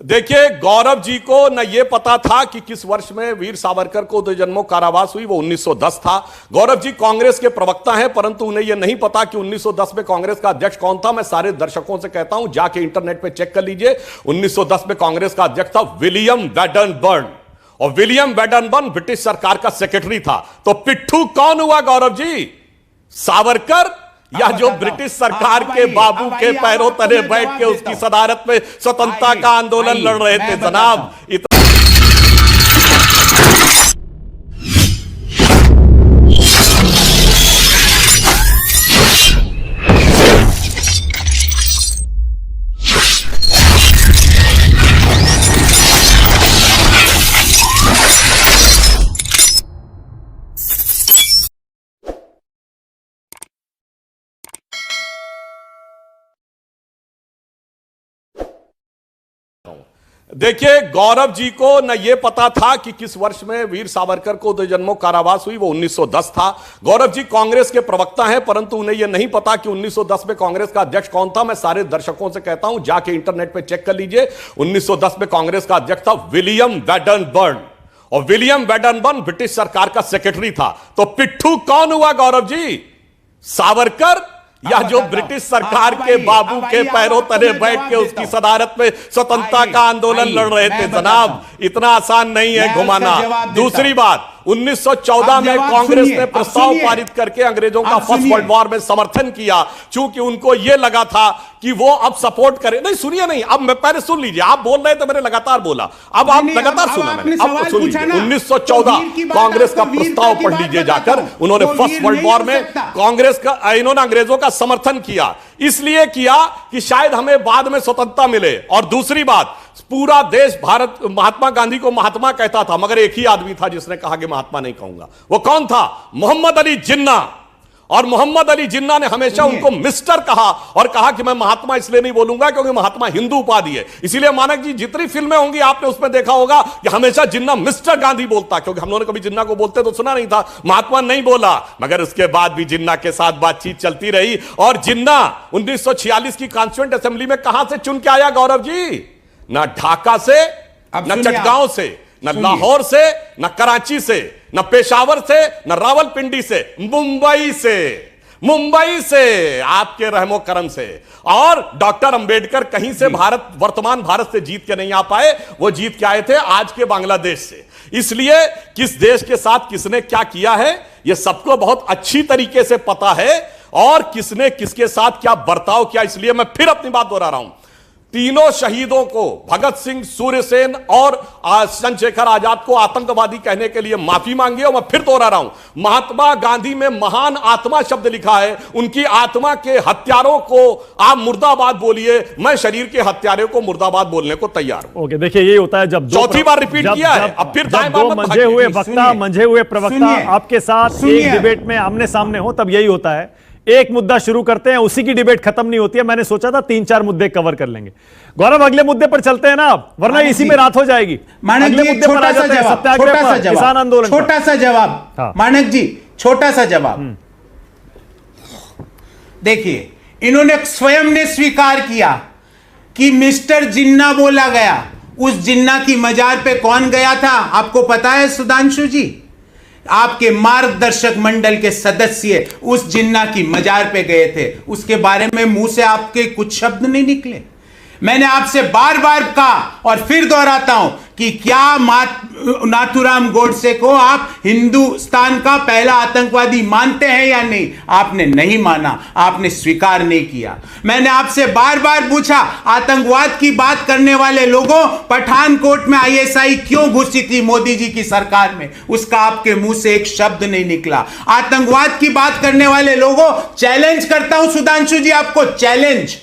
देखिए, गौरव जी को न ये पता था कि किस वर्ष में वीर सावरकर को 2 जन्मों कारावास हुई, वो 1910 था। गौरव जी कांग्रेस के प्रवक्ता हैं, परंतु उन्हें यह नहीं पता कि 1910 में कांग्रेस का अध्यक्ष कौन था। मैं सारे दर्शकों से कहता हूं, जाके इंटरनेट पे चेक कर लीजिए। 1910 में कांग्रेस का अध्यक्ष था विलियम वेडनबर्न, और विलियम वेडनबर्न ब्रिटिश सरकार का सेक्रेटरी था। तो पिट्ठू कौन हुआ गौरव जी? सावरकर या जो ब्रिटिश सरकार के बाबू के पैरों तले बैठ के उसकी सदारत में स्वतंत्रता का आंदोलन लड़ रहे थे जनाब। देखिए, गौरव जी को न ये पता था कि किस वर्ष में वीर सावरकर को 2 जन्मों कारावास हुई, वो 1910 था। गौरव जी कांग्रेस के प्रवक्ता हैं, परंतु उन्हें यह नहीं पता कि 1910 में कांग्रेस का अध्यक्ष कौन था। मैं सारे दर्शकों से कहता हूं, जाके इंटरनेट पे चेक कर लीजिए। 1910 में कांग्रेस का अध्यक्ष था विलियम वेडनबर्न, और विलियम वेडनबर्न ब्रिटिश सरकार का सेक्रेटरी था। तो पिट्ठू कौन हुआ गौरव जी? सावरकर या जो ब्रिटिश सरकार के बाबू के पैरों तले बैठ के उसकी सदारत में स्वतंत्रता का आंदोलन लड़ रहे थे जनाब। इतना आसान नहीं है घुमाना। दूसरी बात, 1914 में कांग्रेस ने प्रस्ताव पारित करके अंग्रेजों का फर्स्ट वर्ल्ड वॉर में समर्थन किया, चूंकि उनको यह लगा था कि वो अब सपोर्ट करे। नहीं सुनिए, नहीं, अब मैं पहले सुन लीजिए। आप बोल रहे थे, मैंने लगातार बोला, अब आप लगातार सुना मैंने, अब सुन लीजिए। 1914 कांग्रेस का प्रस्ताव पढ़ लीजिए जाकर। उन्होंने फर्स्ट वर्ल्ड वॉर में कांग्रेस का, इन्होंने अंग्रेजों का समर्थन किया। इसलिए किया कि शायद हमें बाद में स्वतंत्रता मिले। और दूसरी बात, पूरा देश भारत महात्मा गांधी को महात्मा कहता था, मगर एक ही आदमी था जिसने कहा कि महात्मा नहीं कहूंगा। वो कौन था? मोहम्मद अली जिन्ना। और मोहम्मद अली जिन्ना ने हमेशा उनको मिस्टर कहा, और कहा कि मैं महात्मा इसलिए नहीं बोलूंगा क्योंकि महात्मा हिंदू उपाधि है। इसीलिए मानक जी जितनी फिल्में होंगी आपने उसमें देखा होगा कि हमेशा जिन्ना मिस्टर गांधी बोलता, क्योंकि हम लोगों ने कभी जिन्ना को बोलते तो सुना नहीं था, महात्मा नहीं बोला। मगर उसके बाद भी जिन्ना के साथ बातचीत चलती रही। और जिन्ना 1946 की कॉन्स्टिट्यूएंट असेंबली में कहां से चुन के आया गौरव जी? ना ढाका से, न चटगांव से, न लाहौर से, न कराची से, न पेशावर से, न रावलपिंडी से, मुंबई से। मुंबई से, आपके रहमो करम से। और डॉक्टर अंबेडकर कहीं से भारत, वर्तमान भारत से जीत के नहीं आ पाए, वो जीत के आए थे आज के बांग्लादेश से। इसलिए किस देश के साथ किसने क्या किया है यह सबको बहुत अच्छी तरीके से पता है, और किसने किसके साथ क्या बर्ताव किया। इसलिए मैं फिर अपनी बात दोहरा रहा हूं, तीनों शहीदों को, भगत सिंह, सूर्यसेन और चंद्रशेखर आजाद को आतंकवादी कहने के लिए माफी मांगी। और मैं फिर दोहरा रहा हूं, महात्मा गांधी में महान आत्मा शब्द लिखा है। उनकी आत्मा के हत्यारों को आप मुर्दाबाद बोलिए, मैं शरीर के हत्यारों को मुर्दाबाद बोलने को तैयार हूं। ओके, देखिए यही होता है जब चौथी बार रिपीट किया है। अब फिर दो मंझे हुए वक्ता, मंझे हुए प्रवक्ता आपके साथ एक डिबेट में आमने सामने हो, तब यही होता है। एक मुद्दा शुरू करते हैं, उसी की डिबेट खत्म नहीं होती है। मैंने सोचा था 3-4 मुद्दे कवर कर लेंगे। गौरव, अगले मुद्दे पर चलते हैं ना, वरना इसी में रात हो जाएगी। अगले मुद्दे पर आ जाते हैं, सत्याग्रह पर, किसान आंदोलन। छोटा सा जवाब मानक जी, छोटा सा जवाब। देखिए, इन्होंने स्वयं ने स्वीकार किया कि मिस्टर जिन्ना बोला गया। उस जिन्ना की मजार पे कौन गया था आपको पता है सुधांशु जी? आपके मार्गदर्शक मंडल के सदस्य उस जिन्ना की मजार पे गए थे। उसके बारे में मुंह से आपके कुछ शब्द नहीं निकले। मैंने आपसे बार बार कहा और फिर दोहराता हूं कि क्या नाथूराम गोडसे को आप हिंदुस्तान का पहला आतंकवादी मानते हैं या नहीं? आपने नहीं माना, आपने स्वीकार नहीं किया। मैंने आपसे बार बार पूछा, आतंकवाद की बात करने वाले लोगों, पठानकोट में आईएसआई क्यों घुसी थी मोदी जी की सरकार में? उसका आपके मुंह से एक शब्द नहीं निकला। आतंकवाद की बात करने वाले लोगों, चैलेंज करता हूं सुधांशु जी आपको, चैलेंज,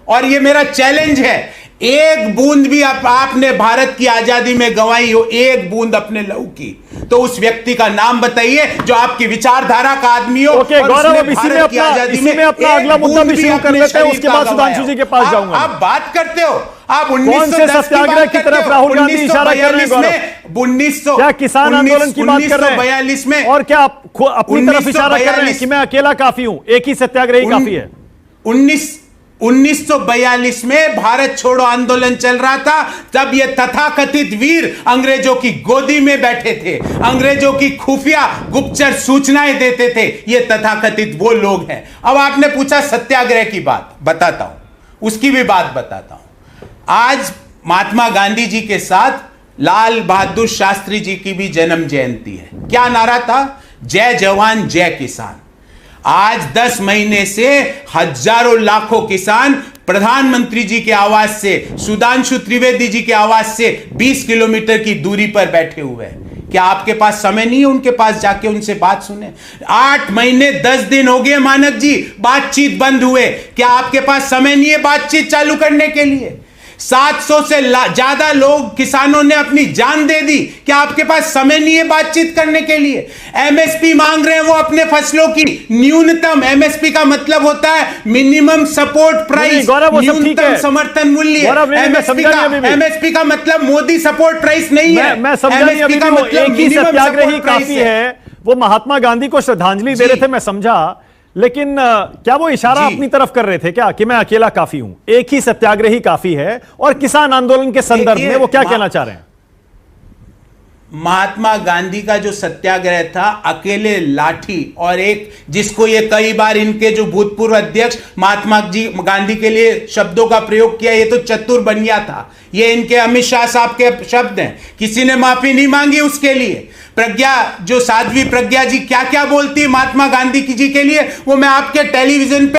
और ये मेरा चैलेंज है, एक बूंद भी आपने भारत की आजादी में गंवाई हो, एक बूंद अपने लहू की, तो उस व्यक्ति का नाम बताइए जो आपकी विचारधारा का आदमी हो। ओके गौरव, अब इसी में अपना अगला मुद्दा भी शुरू कर लेते हैं, उसके बाद सुधांशु जी के पास जाऊंगा। आप बात करते हो, आप कौन से सत्याग्रह की तरफ राहुल गांधी इशारा कर रहे हैं? 1942 क्या किसान आंदोलन की बात कर रहे हैं? 1942 में, और क्या अपनी तरफ इशारा कर रहे हैं कि मैं अकेला काफी हूं, एक ही सत्याग्रही काफी है? 1942 में भारत छोड़ो आंदोलन चल रहा था, तब ये तथाकथित वीर अंग्रेजों की गोदी में बैठे थे, अंग्रेजों की खुफिया गुप्तचर सूचनाएं देते थे। ये तथाकथित वो लोग हैं। अब आपने पूछा सत्याग्रह की बात, बताता हूं, उसकी भी बात बताता हूं। आज महात्मा गांधी जी के साथ लाल बहादुर शास्त्री जी की भी जन्म जयंती है। क्या नारा था? जय जवान जय किसान। आज 10 महीने से हजारों लाखों किसान प्रधानमंत्री जी के आवास से, सुधांशु त्रिवेदी जी के आवास से 20 किलोमीटर की दूरी पर बैठे हुए हैं। क्या आपके पास समय नहीं है उनके पास जाके उनसे बात सुने? 8 महीने 10 दिन हो गए मानक जी, बातचीत बंद हुए। क्या आपके पास समय नहीं है बातचीत चालू करने के लिए? 700 से ज्यादा लोग किसानों ने अपनी जान दे दी। क्या आपके पास समय नहीं है बातचीत करने के लिए? एमएसपी मांग रहे हैं वो अपने फसलों की न्यूनतम। एमएसपी का मतलब होता है मिनिमम सपोर्ट प्राइस, न्यूनतम समर्थन मूल्य। एमएसपी का मतलब मोदी सपोर्ट प्राइस नहीं है। मैं समझा नहीं, अभी भी वो एक ही सत्याग्रह ही काफी है। वो महात्मा गांधी को श्रद्धांजलि दे रहे थे, मैं समझा, लेकिन क्या वो इशारा अपनी तरफ कर रहे थे क्या कि मैं अकेला काफी हूं, एक ही सत्याग्रही काफी है? और किसान आंदोलन के संदर्भ में वो क्या कहना चाह रहे हैं? महात्मा गांधी का जो सत्याग्रह था, अकेले लाठी और एक, जिसको ये कई बार इनके जो भूतपूर्व अध्यक्ष महात्मा जी गांधी के लिए शब्दों का प्रयोग किया, ये तो चतुर बनिया था। ये इनके अमित शाह साहब के शब्द हैं। किसी ने माफी नहीं मांगी उसके लिए। प्रज्ञा, जो साध्वी प्रज्ञा जी क्या क्या बोलती है महात्मा गांधी जी के लिए, वो मैं आपके टेलीविजन पे